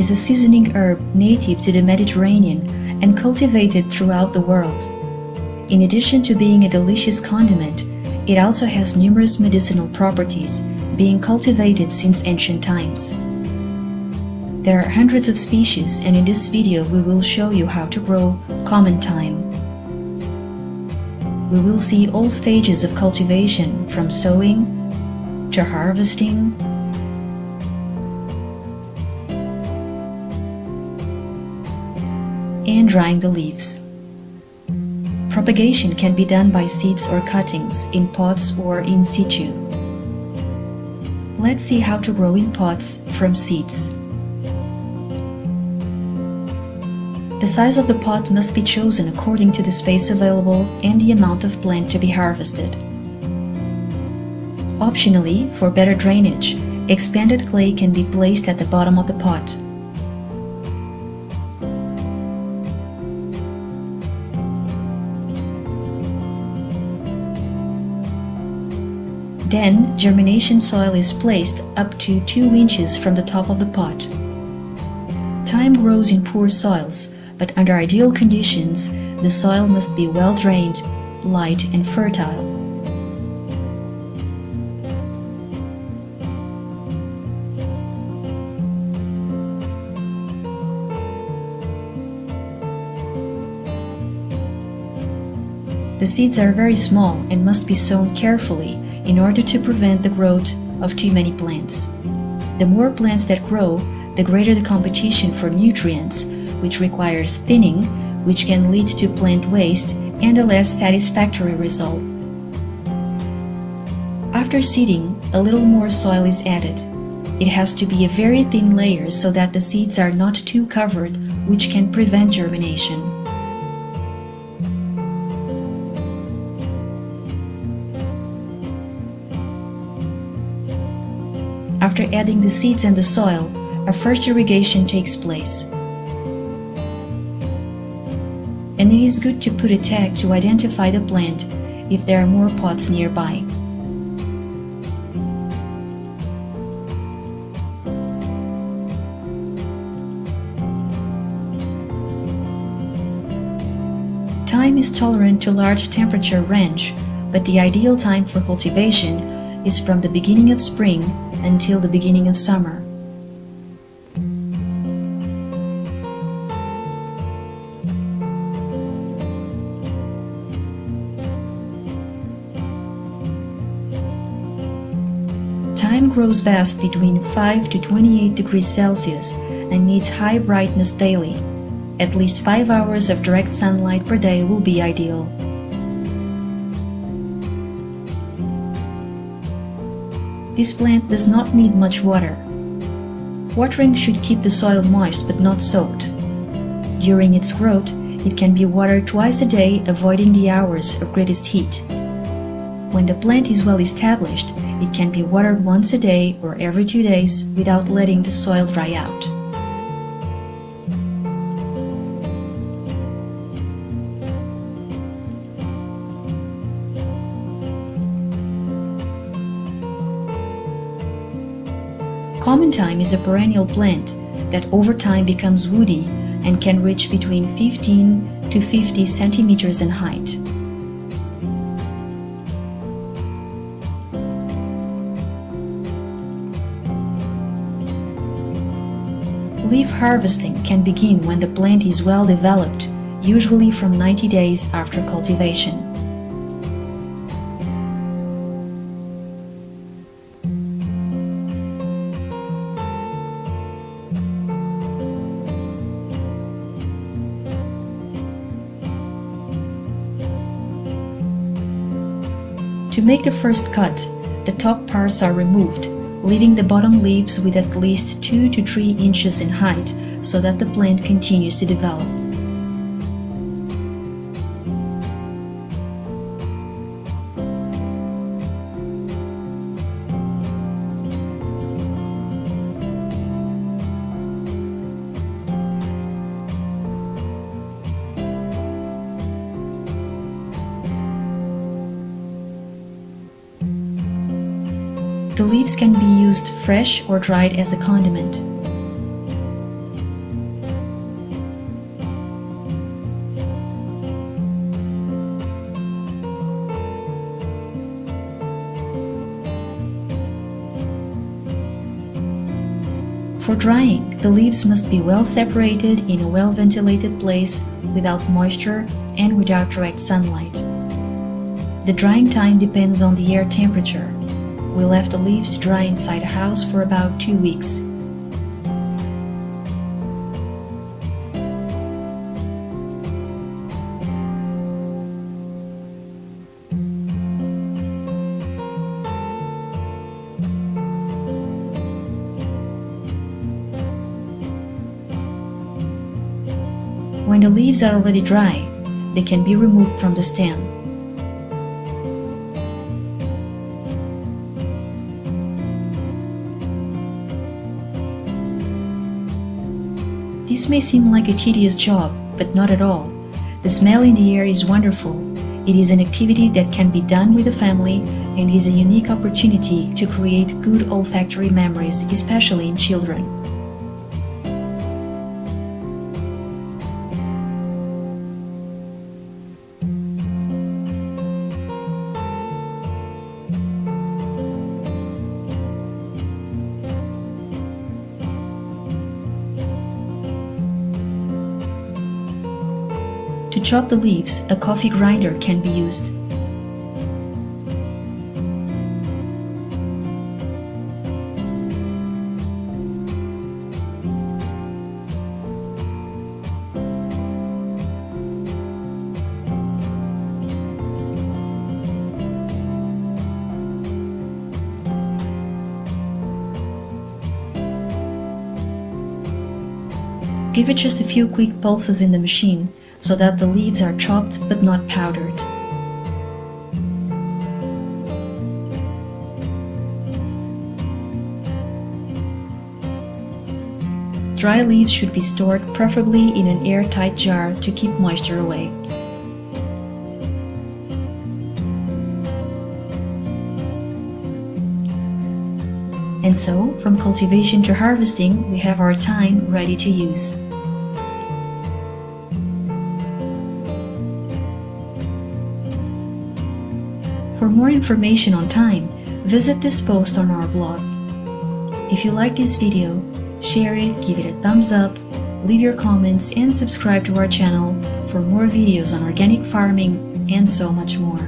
is a seasoning herb native to the Mediterranean and cultivated throughout the world. In addition to being a delicious condiment, it also has numerous medicinal properties, being cultivated since ancient times. There are hundreds of species, and in this video we will show you how to grow common thyme. We will see all stages of cultivation, from sowing to harvesting, and drying the leaves. Propagation can be done by seeds or cuttings, in pots or in situ. Let's see how to grow in pots from seeds. The size of the pot must be chosen according to the space available and the amount of plant to be harvested. Optionally, for better drainage, expanded clay can be placed at the bottom of the pot. Then, germination soil is placed up to 2 inches from the top of the pot. Thyme grows in poor soils, but under ideal conditions, the soil must be well drained, light and fertile. The seeds are very small and must be sown carefully in order to prevent the growth of too many plants. The more plants that grow, the greater the competition for nutrients, which requires thinning, which can lead to plant waste and a less satisfactory result. After seeding, a little more soil is added. It has to be a very thin layer so that the seeds are not too covered, which can prevent germination. After adding the seeds and the soil, a first irrigation takes place. And it is good to put a tag to identify the plant if there are more pots nearby. Thyme is tolerant to large temperature range, but the ideal time for cultivation is from the beginning of spring until the beginning of summer. Thyme grows best between 5 to 28 degrees Celsius and needs high brightness daily. At least 5 hours of direct sunlight per day will be ideal. This plant does not need much water. Watering should keep the soil moist but not soaked. During its growth, it can be watered twice a day, avoiding the hours of greatest heat. When the plant is well established, it can be watered once a day or every 2 days without letting the soil dry out. Common thyme is a perennial plant that over time becomes woody and can reach between 15 to 50 centimeters in height. Leaf harvesting can begin when the plant is well developed, usually from 90 days after cultivation. To make the first cut, the top parts are removed, leaving the bottom leaves with at least 2 to 3 inches in height so that the plant continues to develop. The leaves can be used fresh or dried as a condiment. For drying, the leaves must be well separated in a well-ventilated place without moisture and without direct sunlight. The drying time depends on the air temperature. We left the leaves to dry inside a house for about 2 weeks. When the leaves are already dry, they can be removed from the stem. This may seem like a tedious job, but not at all. The smell in the air is wonderful. It is an activity that can be done with a family and is a unique opportunity to create good olfactory memories, especially in children. To chop the leaves, a coffee grinder can be used. Give it just a few quick pulses in the machine so that the leaves are chopped but not powdered. Dry leaves should be stored preferably in an airtight jar to keep moisture away. And so, from cultivation to harvesting, we have our thyme ready to use. For more information on thyme, visit this post on our blog. If you like this video, share it, give it a thumbs up, leave your comments and subscribe to our channel for more videos on organic farming and so much more.